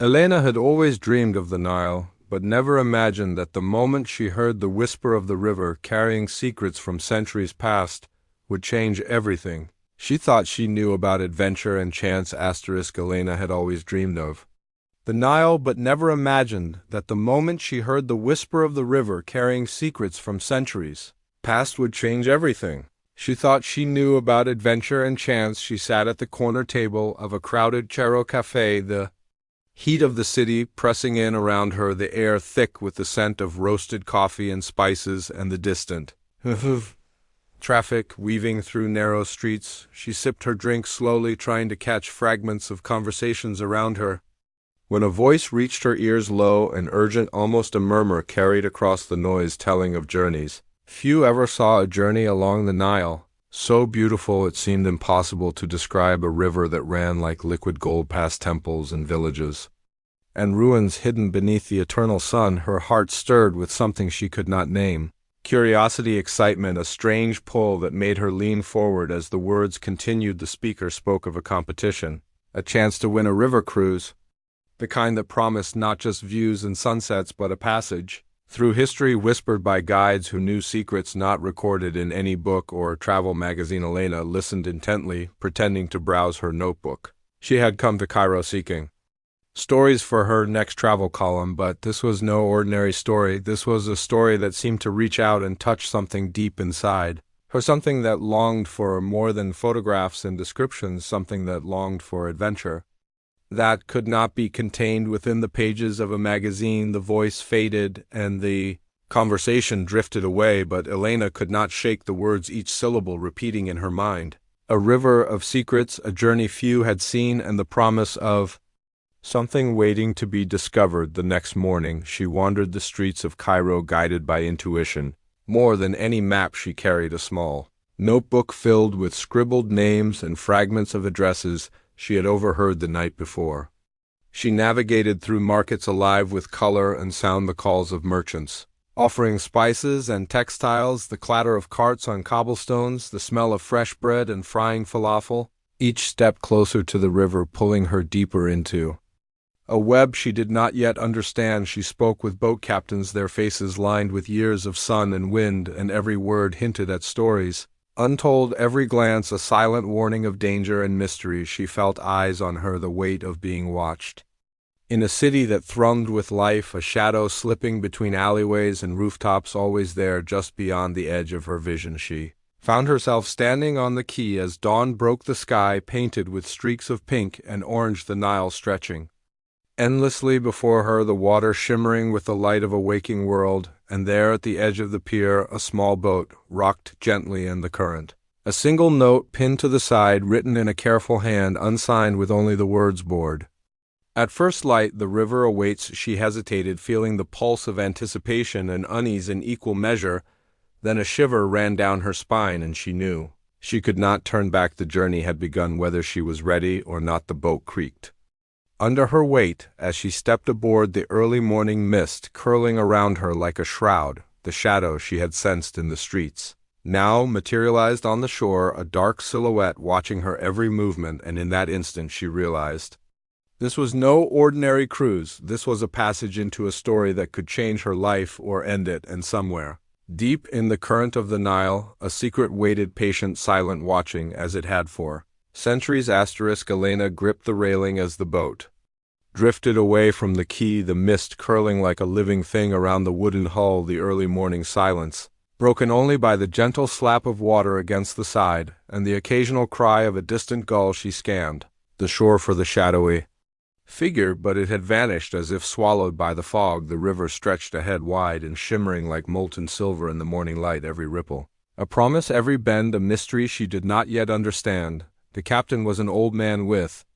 Elena had always dreamed of the Nile, but never imagined that the moment she heard the whisper of the river carrying secrets from centuries past would change everything. She thought she knew about adventure and chance Elena had always dreamed of. The Nile, but never imagined that the moment she heard the whisper of the river carrying secrets from centuries past would change everything. She thought she knew about adventure and chance. She sat at the corner table of a crowded Charo cafe, the heat of the city pressing in around her, the air thick with the scent of roasted coffee and spices, and the distant traffic weaving through narrow streets. She sipped her drink slowly, trying to catch fragments of conversations around her, when a voice reached her ears, low and urgent, almost a murmur carried across the noise, telling of journeys. Few ever saw a journey along the Nile, so beautiful it seemed impossible to describe, a river that ran like liquid gold past temples and villages and ruins hidden beneath the eternal sun. Her heart stirred with something she could not name. Curiosity, excitement, a strange pull that made her lean forward as the words continued. The speaker spoke of a competition, a chance to win a river cruise, the kind that promised not just views and sunsets but a passage through history whispered by guides who knew secrets not recorded in any book or travel magazine. Elena listened intently, pretending to browse her notebook. She had come to Cairo seeking stories for her next travel column, but this was no ordinary story. This was a story that seemed to reach out and touch something deep inside her, something that longed for more than photographs and descriptions, something that longed for adventure that could not be contained within the pages of a magazine. The voice faded and the conversation drifted away, but Elena could not shake the words, each syllable repeating in her mind. A river of secrets, a journey few had seen, and the promise of something waiting to be discovered. The next morning, she wandered the streets of Cairo, guided by intuition. More than any map, she carried a small notebook filled with scribbled names and fragments of addresses she had overheard the night before. She navigated through markets alive with color and sound, the calls of merchants offering spices and textiles, the clatter of carts on cobblestones, the smell of fresh bread and frying falafel, each step closer to the river, pulling her deeper into a web she did not yet understand. She spoke with boat captains, their faces lined with years of sun and wind, and every word hinted at stories untold, every glance a silent warning of danger and mystery. She felt eyes on her, the weight of being watched. In a city that thrummed with life, a shadow slipping between alleyways and rooftops, always there, just beyond the edge of her vision, she found herself standing on the quay as dawn broke the sky, painted with streaks of pink and orange, the Nile stretching endlessly before her, the water shimmering with the light of a waking world, and there at the edge of the pier a small boat rocked gently in the current. A single note pinned to the side, written in a careful hand, unsigned, with only the words board. At first light, the river awaits. She hesitated, feeling the pulse of anticipation and unease in equal measure. Then a shiver ran down her spine, and she knew she could not turn back. The journey had begun. Whether she was ready or not, the boat creaked under her weight as she stepped aboard, the early morning mist curling around her like a shroud. The shadow she had sensed in the streets now materialized on the shore, a dark silhouette watching her every movement, and in that instant she realized this was no ordinary cruise. This was a passage into a story that could change her life or end it, and somewhere deep in the current of the Nile, a secret waited, patient, silent, watching as it had for centuries. Elena gripped the railing as the boat drifted away from the quay, the mist curling like a living thing around the wooden hull, the early morning silence broken only by the gentle slap of water against the side and the occasional cry of a distant gull. She scanned the shore for the shadowy figure, but it had vanished as if swallowed by the fog. The river stretched ahead, wide and shimmering like molten silver in the morning light, every ripple a promise, every bend a mystery she did not yet understand. The captain was an old man with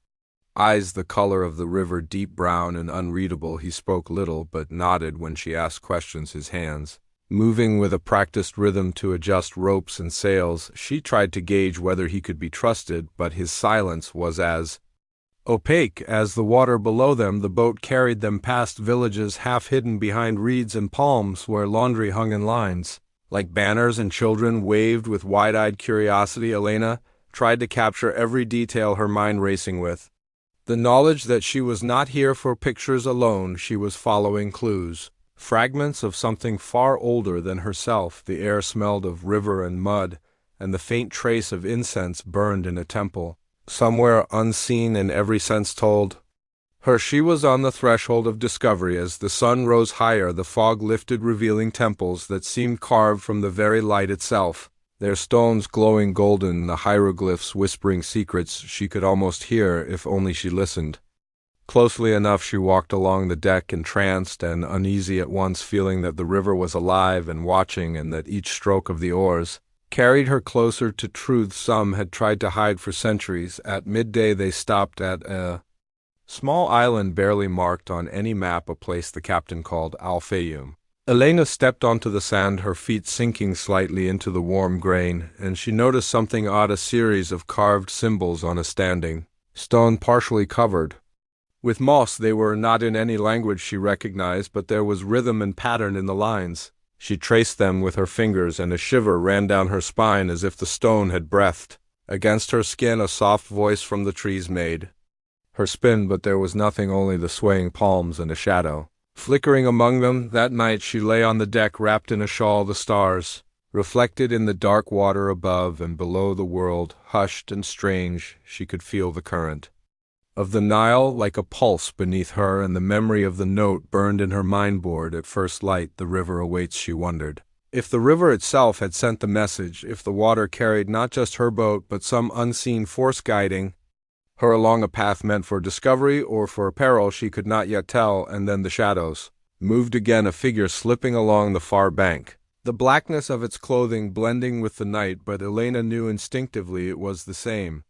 eyes the color of the river, deep brown and unreadable. He spoke little, but nodded when she asked questions, his hands moving with a practiced rhythm to adjust ropes and sails. She tried to gauge whether he could be trusted, but his silence was as opaque as the water below them. The boat carried them past villages half hidden behind reeds and palms, where laundry hung in lines like banners and children waved with wide-eyed curiosity. Elena tried to capture every detail, her mind racing with The knowledge that she was not here for pictures alone, she was following clues. Fragments of something far older than herself. The air smelled of river and mud, and the faint trace of incense burned in a temple. Somewhere unseen and every sense told her she was on the threshold of discovery. As the sun rose higher, the fog lifted, revealing temples that seemed carved from the very light itself. Their stones glowing golden, the hieroglyphs whispering secrets she could almost hear if only she listened. Closely enough she walked along the deck, entranced and uneasy at once, feeling that the river was alive and watching, and that each stroke of the oars carried her closer to truths some had tried to hide for centuries. At midday they stopped at a small island barely marked on any map, a place the captain called Al-Fayoum. Elena stepped onto the sand, her feet sinking slightly into the warm grain, and she noticed something odd, a series of carved symbols on a standing stone partially covered with moss. They were not in any language she recognized, but there was rhythm and pattern in the lines. She traced them with her fingers, and a shiver ran down her spine as if the stone had breathed. Against her skin a soft voice from the trees made her spin, but there was nothing, only the swaying palms and a shadow flickering among them. That night she lay on the deck, wrapped in a shawl. The stars reflected in the dark water above and below, the world hushed and strange. She could feel the current of the Nile like a pulse beneath her, and the memory of the note burned in her mind. Bored at first light, the river awaits, she wondered. If the river itself had sent the message, if the water carried not just her boat but some unseen force guiding her along a path meant for discovery or for peril, she could not yet tell. And then the shadows moved again, a figure slipping along the far bank, the blackness of its clothing blending with the night, but Elena knew instinctively it was the same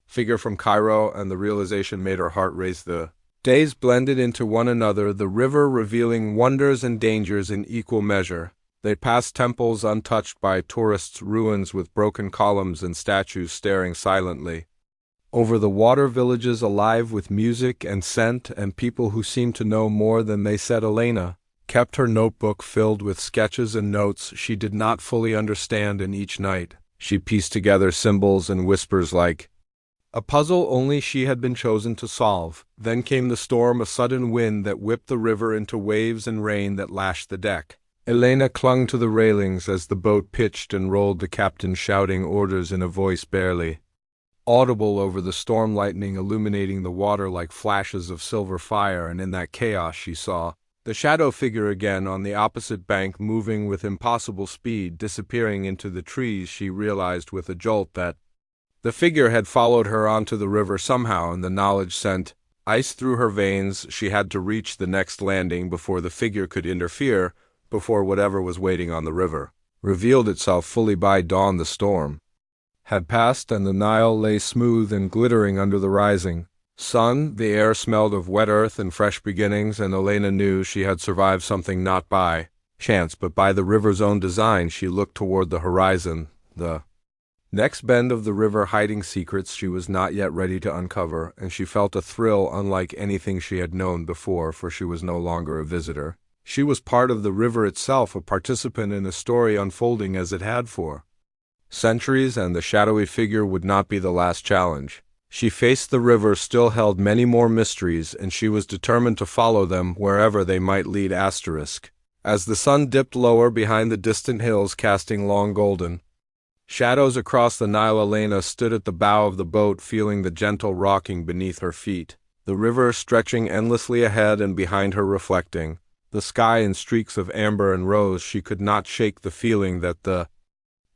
figure from Cairo, and the realization made her heart race. The days blended into one another, the river revealing wonders and dangers in equal measure. They passed temples untouched by tourists, ruins with broken columns and statues staring silently over the water, villages alive with music and scent, and people who seemed to know more than they said. Elena kept her notebook filled with sketches and notes she did not fully understand, and each night she pieced together symbols and whispers like a puzzle only she had been chosen to solve. Then came the storm, a sudden wind that whipped the river into waves and rain that lashed the deck. Elena clung to the railings as the boat pitched and rolled, the captain shouting orders in a voice barely audible over the storm, lightning illuminating the water like flashes of silver fire. And in that chaos she saw the shadow figure again on the opposite bank, moving with impossible speed, disappearing into the trees. She realized with a jolt that the figure had followed her onto the river somehow, and the knowledge sent ice through her veins. She had to reach the next landing before the figure could interfere, before whatever was waiting on the river revealed itself fully. By dawn the storm had passed, and the Nile lay smooth and glittering under the rising sun. The air smelled of wet earth and fresh beginnings, and Elena knew she had survived something not by chance but by the river's own design. She looked toward the horizon, the next bend of the river hiding secrets she was not yet ready to uncover, and she felt a thrill unlike anything she had known before, for she was no longer a visitor. She was part of the river itself, a participant in a story unfolding as it had for centuries, and the shadowy figure would not be the last challenge. She faced the river, still held many more mysteries, and she was determined to follow them wherever they might lead. As the sun dipped lower behind the distant hills, casting long golden shadows across the Nile, Elena stood at the bow of the boat, feeling the gentle rocking beneath her feet, the river stretching endlessly ahead and behind her, reflecting the sky in streaks of amber and rose. She could not shake the feeling that the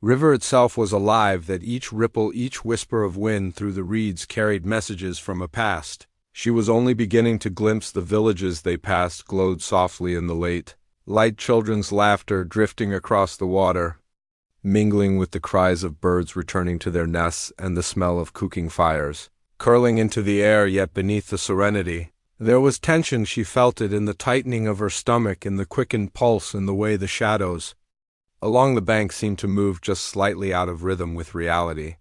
river itself was alive, that each ripple, each whisper of wind through the reeds carried messages from a past she was only beginning to glimpse. The villages they passed glowed softly in the late light, children's laughter drifting across the water, mingling with the cries of birds returning to their nests, and the smell of cooking fires curling into the air. Yet beneath the serenity there was tension. She felt it in the tightening of her stomach, in the quickened pulse, in the way the shadows along the bank seemed to move just slightly out of rhythm with reality.